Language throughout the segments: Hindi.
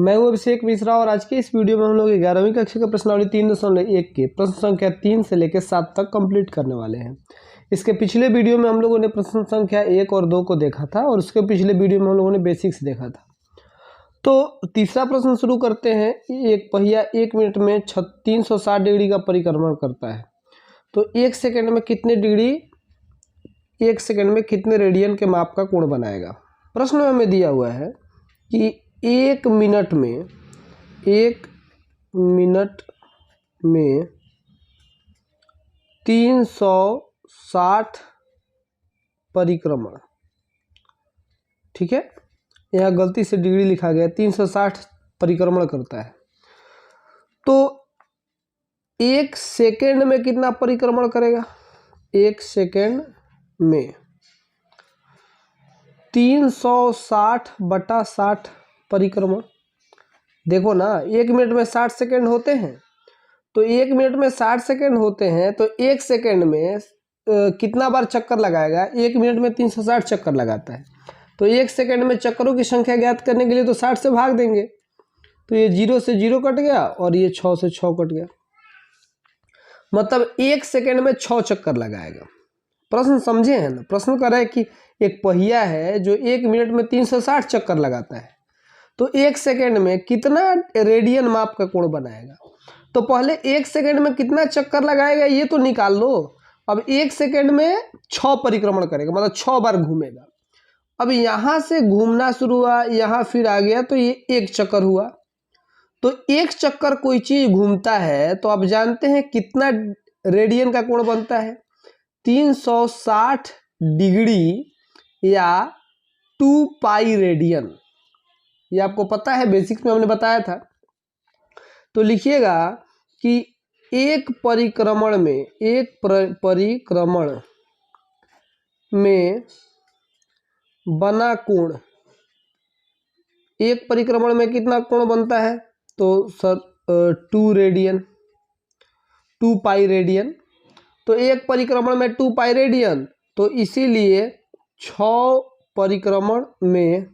मैं हूं अभिषेक मिश्रा और आज के इस वीडियो में हम लोग 11वीं कक्षा का प्रश्नावली 3.1 के प्रश्न संख्या 3 से लेकर 7 तक कंप्लीट करने वाले हैं। इसके पिछले वीडियो में हम लोगों ने प्रश्न संख्या 1 और 2 को देखा था और उसके पिछले वीडियो में हम लोगों ने बेसिक्स देखा था। तो तीसरा प्रश्न शुरू करते हैं। एक पहिया 1 मिनट में 360 डिग्री का परिक्रमण करता है, तो 1 सेकेंड में कितने डिग्री 1 सेकेंड में कितने रेडियन के माप का कोण बनाएगा। प्रश्न में हमें दिया हुआ है कि 1 मिनट में 360 परिक्रमण, ठीक है, यहाँ गलती से डिग्री लिखा गया, 360 परिक्रमण करता है। तो 1 सेकेंड में कितना परिक्रमण करेगा। 1 सेकेंड में 360/60 परिक्रमण। देखो ना, 1 मिनट में 60 सेकेंड होते हैं, तो 1 मिनट में 60 सेकेंड होते हैं, तो 1 सेकेंड में कितना बार चक्कर लगाएगा। 1 मिनट में 360 चक्कर लगाता है, तो 1 सेकेंड में चक्करों की संख्या ज्ञात करने के लिए तो 60 से भाग देंगे, तो ये 0 से 0 कट गया और ये 6 से 6 कट गया, मतलब 1 सेकेंड में 6 चक्कर लगाएगा। प्रश्न समझे हैं ना। प्रश्न कर रहा है कि एक पहिया है जो 1 मिनट में 360 चक्कर लगाता है, तो 1 सेकेंड में कितना रेडियन माप का कोण बनाएगा। तो पहले 1 सेकेंड में कितना चक्कर लगाएगा ये तो निकाल लो। अब 1 सेकेंड में 6 परिक्रमण करेगा, मतलब 6 बार घूमेगा। अब यहाँ से घूमना शुरू हुआ, यहाँ फिर आ गया, तो ये 1 चक्कर हुआ। तो 1 चक्कर कोई चीज घूमता है तो आप जानते हैं कितना रेडियन का कोण बनता है। 360 डिग्री या 2 पाई रेडियन, ये आपको पता है, बेसिक्स में हमने बताया था। तो लिखिएगा कि एक परिक्रमण में बना कोण, एक परिक्रमण में कितना कोण बनता है, तो सर 2 रेडियन, 2 पाई रेडियन। तो एक परिक्रमण में 2 पाई रेडियन, तो इसीलिए 6 परिक्रमण में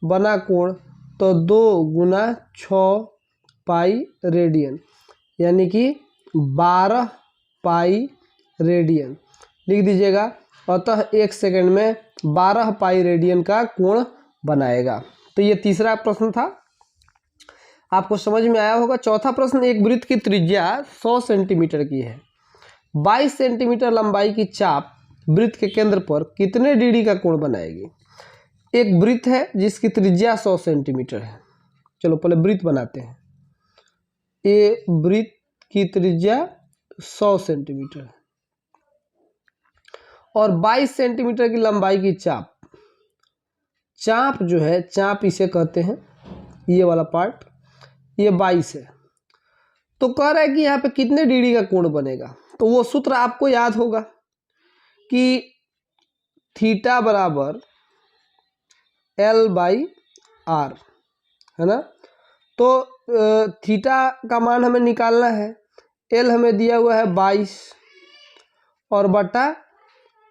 बना कोण तो 2 गुना 6 पाई रेडियन, यानी कि 12 पाई रेडियन लिख दीजिएगा। अतः 1 सेकेंड में 12 पाई रेडियन का कोण बनाएगा। तो ये तीसरा प्रश्न था, आपको समझ में आया होगा। चौथा प्रश्न, एक वृत्त की त्रिज्या 100 सेंटीमीटर की है, 22 सेंटीमीटर लंबाई की चाप वृत्त के केंद्र पर कितने डिग्री का कोण बनाएगी। एक वृत्त है जिसकी त्रिज्या 100 सेंटीमीटर है। चलो पहले वृत्त बनाते हैं। ये वृत्त की त्रिज्या 100 सेंटीमीटर है और 22 सेंटीमीटर की लंबाई की चाप, चाप जो है, चाप इसे कहते हैं, ये वाला पार्ट, ये 22 है। तो कह रहा है कि यहाँ पे कितने डिग्री का कोण बनेगा। तो वो सूत्र आपको याद होगा कि थीटा बराबर L/R है ना। तो थीटा का मान हमें निकालना है। L हमें दिया हुआ है 22 और बटा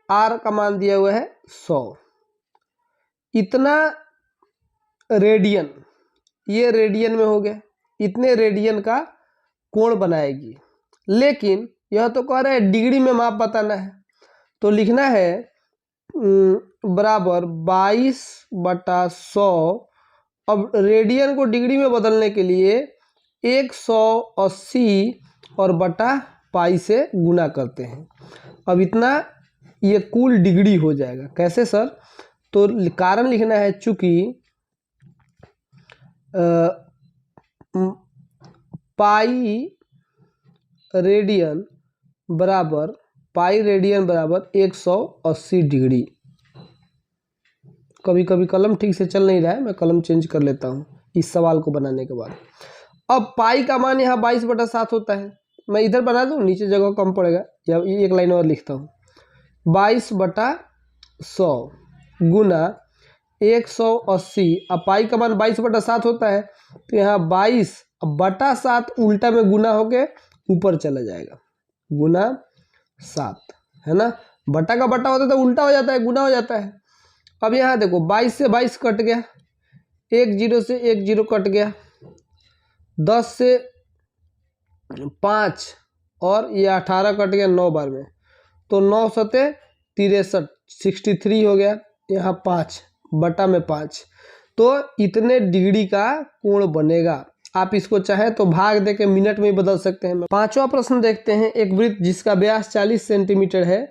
R का मान दिया हुआ है 100। इतना रेडियन, ये रेडियन में हो गया, इतने रेडियन का कोण बनाएगी। लेकिन यह तो कह रहा है डिग्री में माप बताना है, तो लिखना है बराबर 22/100। अब रेडियन को डिग्री में बदलने के लिए 180 और बटा पाई से गुना करते हैं। अब इतना ये कुल डिग्री हो जाएगा। कैसे सर, तो कारण लिखना है, चूंकि पाई रेडियन बराबर 180 डिग्री। कभी कभी कलम ठीक से चल नहीं रहा है, मैं कलम चेंज कर लेता हूँ इस सवाल को बनाने के बाद। अब पाई का मान यहाँ 22/7 होता है, मैं इधर बना दूँ, नीचे जगह कम पड़ेगा, या एक लाइन और लिखता हूँ। 22/100 गुना 180, अब पाई का मान 22/7 होता है, तो यहाँ 22/7 उल्टा में गुना होके ऊपर चला जाएगा, गुना 7 है ना। बटा का बटा होता है तो उल्टा हो जाता है, गुना हो जाता है। अब यहाँ देखो 22 से 22 कट गया, 1 0 से 1 0 कट गया, 10 से 5 और ये 18 कट गया 9 बार में, तो 9 सते 63, 63 हो गया। यहाँ 5 बटा में 5, तो इतने डिग्री का कोण बनेगा। आप इसको चाहे तो भाग दे के मिनट में बदल सकते हैं। पांचवा प्रश्न देखते हैं। एक वृत्त जिसका व्यास 40 सेंटीमीटर है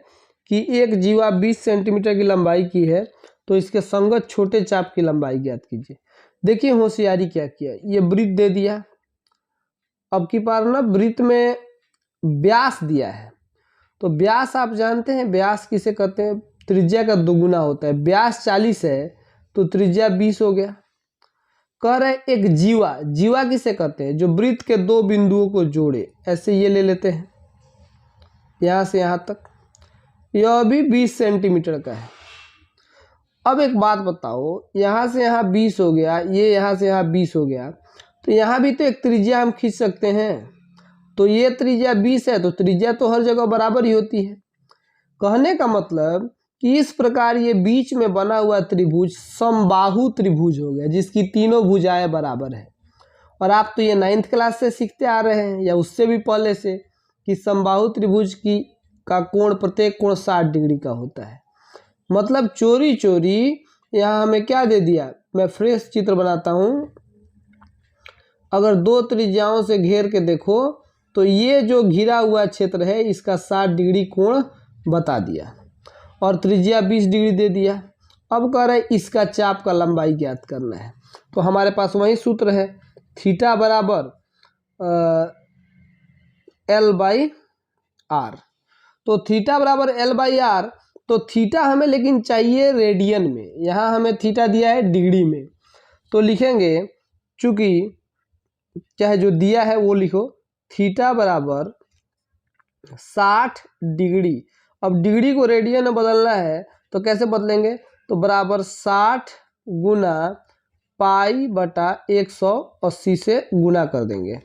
कि एक जीवा 20 सेंटीमीटर की लंबाई की है, तो इसके संगत छोटे चाप की लंबाई ज्ञात कीजिए। देखिए होशियारी क्या किया, ये वृत्त दे दिया, अब की बार ना वृत्त में व्यास दिया है, तो व्यास आप जानते हैं व्यास किसे कहते हैं, त्रिज्या का दोगुना होता है। व्यास 40 है तो त्रिज्या 20 हो गया। कह रहे एक जीवा, जीवा किसे कहते हैं, जो वृत्त के दो बिंदुओं को जोड़े। ऐसे ये ले लेते हैं यहाँ से यहाँ तक, यह भी 20 सेंटीमीटर का है। अब एक बात बताओ, यहाँ से यहाँ 20 हो गया, ये यहाँ से यहाँ 20 हो गया, तो यहाँ भी तो एक त्रिज्या हम खींच सकते हैं। तो ये त्रिज्या 20 है, तो त्रिज्या तो हर जगह बराबर ही होती है। कहने का मतलब कि इस प्रकार ये बीच में बना हुआ त्रिभुज समबाहु त्रिभुज हो गया, जिसकी तीनों भुजाएं बराबर है। और आप तो ये 9th क्लास से सीखते आ रहे हैं या उससे भी पहले से कि समबाहु त्रिभुज की का कोण, प्रत्येक कोण 60 डिग्री का होता है। मतलब चोरी चोरी यहाँ हमें क्या दे दिया, मैं फ्रेश चित्र बनाता हूँ। अगर दो त्रिज्याओं से घेर के देखो तो ये जो घिरा हुआ क्षेत्र है इसका 60 डिग्री कोण बता दिया और त्रिज्या 20 डिग्री दे दिया। अब कह रहे इसका चाप का लंबाई ज्ञात करना है, तो हमारे पास वही सूत्र है, थीटा बराबर L/r। तो थीटा बराबर L/r, तो थीटा हमें लेकिन चाहिए रेडियन में, यहाँ हमें थीटा दिया है डिग्री में, तो लिखेंगे चूँकि चाहे जो दिया है वो लिखो, थीटा बराबर 60 डिग्री। अब डिग्री को रेडियन में बदलना है तो कैसे बदलेंगे, तो बराबर 60 गुना पाई बटा 180 से गुना कर देंगे,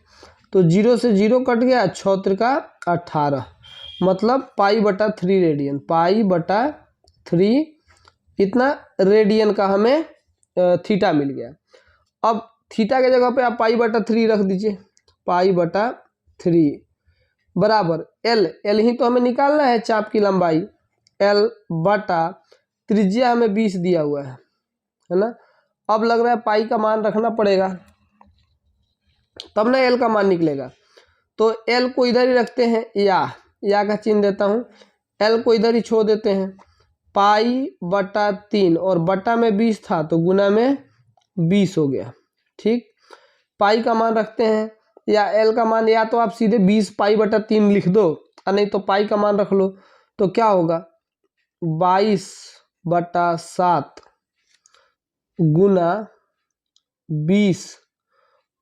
तो 0 से 0 कट गया, 6 त्रिका 18, मतलब पाई बटा 3 रेडियन, पाई बटा 3 इतना रेडियन का हमें थीटा मिल गया। अब थीटा के जगह पे आप पाई बटा 3 रख दीजिए, पाई बटा 3 बराबर एल ही तो हमें निकालना है चाप की लंबाई, L बटा त्रिज्या हमें 20 दिया हुआ है ना। अब लग रहा है पाई का मान रखना पड़ेगा तब ना L का मान निकलेगा, तो L को इधर ही रखते हैं, या का चिन्ह देता हूँ, L को इधर ही छोड़ देते हैं, पाई बटा 3 और बटा में 20 था तो गुना में 20 हो गया। ठीक, पाई का मान रखते हैं या L का मान, या तो आप सीधे 20 पाई बटा 3 लिख दो और नहीं तो पाई का मान रख लो, तो क्या होगा 22 बटा 7 गुना 20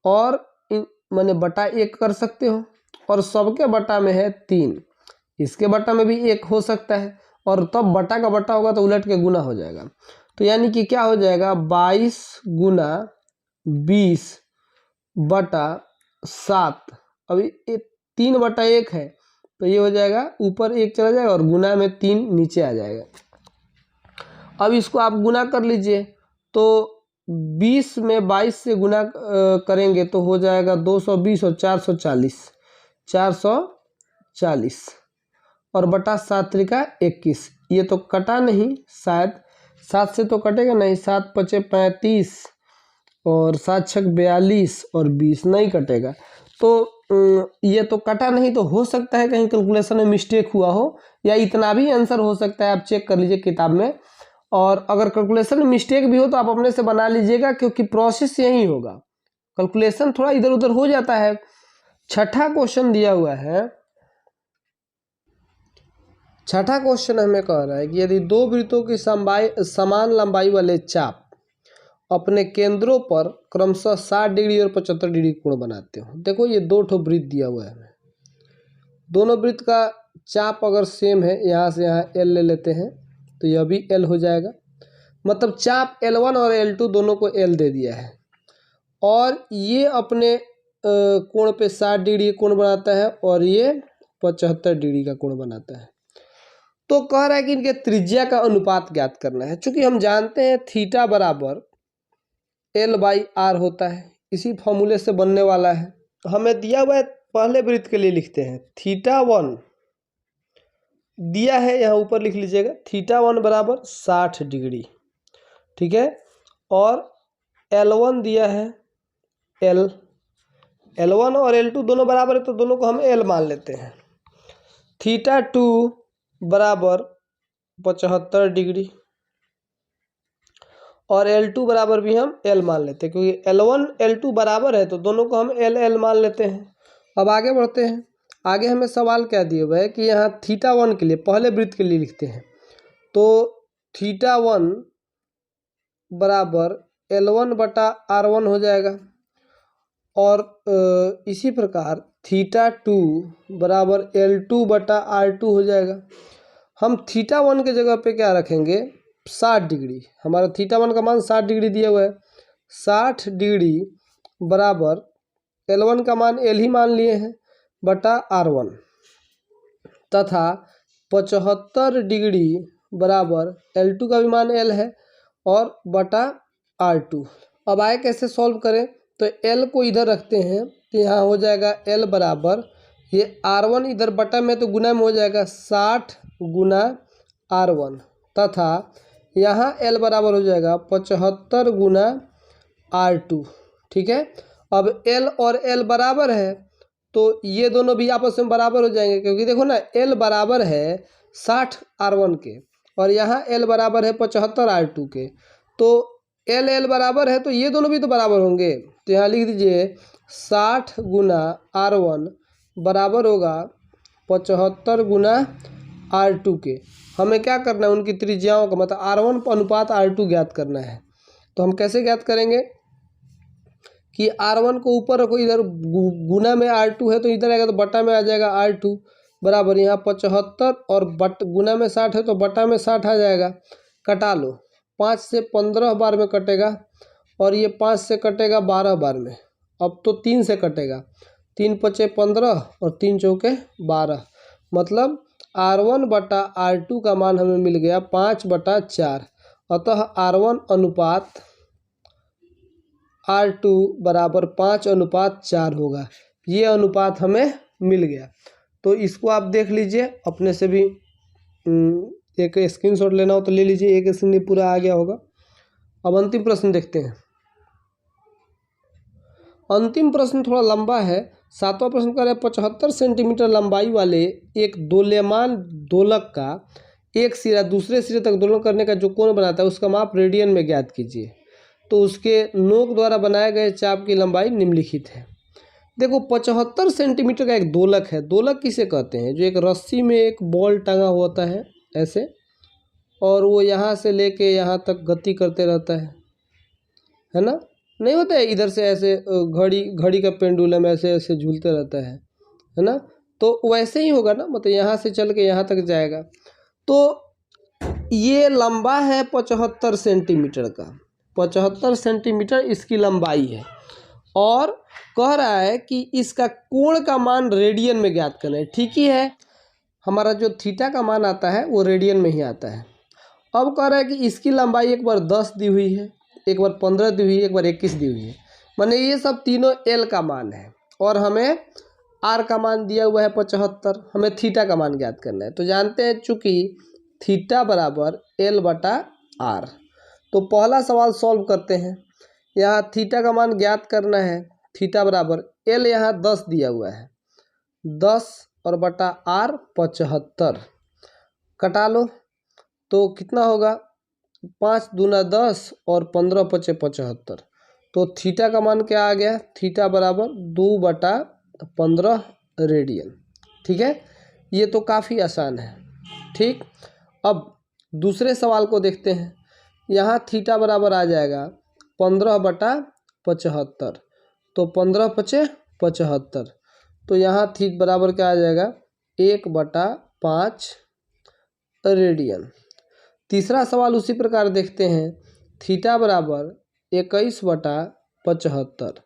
और मैंने बटा 1 कर सकते हो, और सबके बटा में है 3, इसके बटा में भी 1 हो सकता है, और तब बटा का बटा होगा तो उलट के गुना हो जाएगा। तो यानी कि क्या हो जाएगा 22 गुना 20 बटा 7, अभी 3 बटा 1 है तो ये हो जाएगा, ऊपर 1 चला जाएगा और गुना में 3 नीचे आ जाएगा। अब इसको आप गुना कर लीजिए, तो 20 में 22 से गुना करेंगे तो हो जाएगा 220 और 440, 440 और बटा 7 त्रिका 21, ये तो कटा नहीं, शायद 7 से तो कटेगा नहीं, 7 पचे 35 और 7 छक 42 और 20 नहीं कटेगा, तो ये तो कटा नहीं, तो हो सकता है कहीं कैलकुलेशन में मिस्टेक हुआ हो, या इतना भी आंसर हो सकता है, आप चेक कर लीजिए किताब में। और अगर कैलकुलेशन में मिस्टेक भी हो तो आप अपने से बना लीजिएगा, क्योंकि प्रोसेस यही होगा, कैलकुलेशन थोड़ा इधर उधर हो जाता है। छठा क्वेश्चन दिया हुआ है, छठा क्वेश्चन हमें कह रहा है कि यदि दो वृत्तों की समान लंबाई वाले चाप अपने केंद्रों पर क्रमशः 60 डिग्री और 75 डिग्री कोण बनाते हो। देखो ये दो ठो वृत्त दिया हुआ है, दोनों वृत्त का चाप अगर सेम है, यहाँ से यहाँ L ले लेते हैं तो यह भी L हो जाएगा, मतलब चाप L1 और L2 दोनों को L दे दिया है, और ये अपने कोण पे 60 डिग्री कोण बनाता है और ये 75 डिग्री का कोण बनाता है। तो कह रहा है कि इनके त्रिज्या का अनुपात ज्ञात करना है। चूंकि हम जानते हैं थीटा बराबर L/r होता है, इसी फॉर्मूले से बनने वाला है। हमें दिया हुआ है, पहले वृत्त के लिए लिखते हैं θ1 दिया है, यहाँ ऊपर लिख लीजिएगा θ1 बराबर 60 डिग्री, ठीक है। और L1 दिया है, L1 और L2 दोनों बराबर है तो दोनों को हम L मान लेते हैं। θ2 बराबर 75 डिग्री और L2 बराबर भी हम L मान लेते हैं, क्योंकि L1 L2 बराबर है तो दोनों को हम L मान लेते हैं। अब आगे बढ़ते हैं। आगे हमें सवाल क्या दिया हुआ है कि यहाँ θ1 के लिए, पहले वृत्त के लिए लिखते हैं, तो θ1 बराबर L1 बटा R1 हो जाएगा। और इसी प्रकार θ2 बराबर L2 बटा R2 हो जाएगा। हम θ1 के जगह पे क्या रखेंगे, 60 डिग्री। हमारा θ1 का मान 60 डिग्री दिया हुआ है, 60 डिग्री बराबर L1 का मान L ही मान लिए हैं बटा R1, तथा 75 डिग्री बराबर L2 का भी मान L है और बटा R2। अब आए कैसे सॉल्व करें, तो L को इधर रखते हैं तो यहाँ हो जाएगा L बराबर, ये R1 इधर बटा में तो गुना में हो जाएगा 60 गुना R1, तथा यहाँ L बराबर हो जाएगा 75 गुना R2, ठीक है। अब L और L बराबर है तो ये दोनों भी आपस में बराबर हो जाएंगे, क्योंकि देखो ना L बराबर है 60 R1 के और यहाँ L बराबर है 75 R2 के, तो L बराबर है तो ये दोनों भी तो बराबर होंगे। तो यहाँ लिख दीजिए 60 गुना R1 बराबर होगा 75 गुना R2 के। हमें क्या करना है, उनकी त्रिज्याओं का मतलब R1 अनुपात R2 ज्ञात करना है। तो हम कैसे ज्ञात करेंगे कि R1 को ऊपर रखो, इधर गुना में R2 है तो इधर आएगा तो बटा में आ जाएगा R2 बराबर यहाँ 75 और गुना में 60 है तो बटा में 60 आ जाएगा। कटा लो, 5 से 15 बार में कटेगा और ये 5 से कटेगा 12 बार में। अब तो 3 से कटेगा, 3 पचे 15 और 3 चौके 12, मतलब R1 बटा R2 का मान हमें मिल गया 5/4। अतः R1 अनुपात R2 बराबर 5/4 होगा। ये अनुपात हमें मिल गया। तो इसको आप देख लीजिए, अपने से भी एक स्क्रीनशॉट लेना हो तो ले लीजिए, एक स्क्रीन पूरा आ गया होगा। अब अंतिम प्रश्न देखते हैं। अंतिम प्रश्न थोड़ा लंबा है। 7वां प्रश्न कह रहे हैं 75 सेंटीमीटर लंबाई वाले एक दोलेमान दोलक का एक सिरा दूसरे सिरे तक दोलन करने का जो कोण बनाता है उसका माप रेडियन में ज्ञात कीजिए। तो उसके नोक द्वारा बनाए गए चाप की लंबाई निम्नलिखित है। देखो 75 सेंटीमीटर का एक दोलक है। दोलक किसे कहते हैं, जो एक रस्सी में एक बॉल टंगा होता है ऐसे, और वो यहाँ से लेके यहाँ तक गति करते रहता है ना, नहीं होता है इधर से ऐसे घड़ी का पेंडुलम ऐसे ऐसे झूलते रहता है ना, तो वैसे ही होगा ना, मतलब यहाँ से चल के यहाँ तक जाएगा। तो ये लंबा है 75 सेंटीमीटर का, 75 सेंटीमीटर इसकी लंबाई है, और कह रहा है कि इसका कोण का मान रेडियन में ज्ञात करना है। ठीक ही है, हमारा जो थीटा का मान आता है वो रेडियन में ही आता है। अब कह रहा है कि इसकी लंबाई एक बार 10 दी हुई है, एक बार 15 दी हुई है, एक बार 21 दी हुई है, माने ये सब तीनों एल का मान है, और हमें आर का मान दिया हुआ है 75, हमें थीटा का मान ज्ञात करना है। तो जानते हैं चूँकि थीटा बराबर एल बटा आर, तो पहला सवाल सॉल्व करते हैं। यहाँ थीटा का मान ज्ञात करना है, थीटा बराबर एल यहाँ 10 दिया हुआ है, 10 और बटा आर 75, कटा लो तो कितना होगा, 5 दूना 10 और 15 पचे 75। तो थीटा का मान क्या आ गया, थीटा बराबर 2/15 रेडियन। ठीक है, ये तो काफ़ी आसान है। ठीक, अब दूसरे सवाल को देखते हैं। यहाँ थीटा बराबर आ जाएगा 15/75, तो 15 पचे 75, तो यहाँ थीटा बराबर क्या आ जाएगा 1/5 रेडियन। तीसरा सवाल उसी प्रकार देखते हैं। थीटा बराबर 21/75,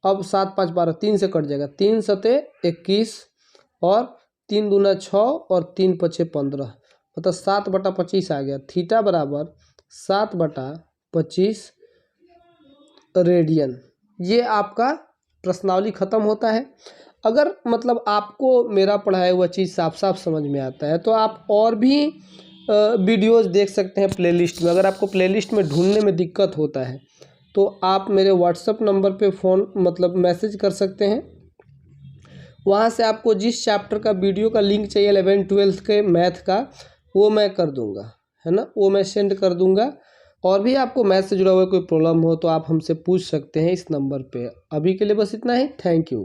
अब 7 5 12 3 से कट जाएगा, 3 सते 21 और 3 दूना 6 और 3 पचे 15, मतलब 7/25 आ गया। थीटा बराबर 7/25 रेडियन, ये आपका प्रश्नावली ख़त्म होता है। अगर मतलब आपको मेरा पढ़ाया हुआ चीज़ साफ साफ समझ में आता है तो आप और भी वीडियोज़ देख सकते हैं प्लेलिस्ट में। अगर आपको प्लेलिस्ट में ढूंढने में दिक्कत होता है तो आप मेरे व्हाट्सएप नंबर पे फ़ोन मतलब मैसेज कर सकते हैं। वहाँ से आपको जिस चैप्टर का वीडियो का लिंक चाहिए 11th-12th के मैथ का, वो मैं कर दूँगा, है ना, वो मैं सेंड कर दूँगा। और भी आपको मैथ से जुड़ा हुआ कोई प्रॉब्लम हो तो आप हमसे पूछ सकते हैं इस नंबर पे। अभी के लिए बस इतना ही। Thank you.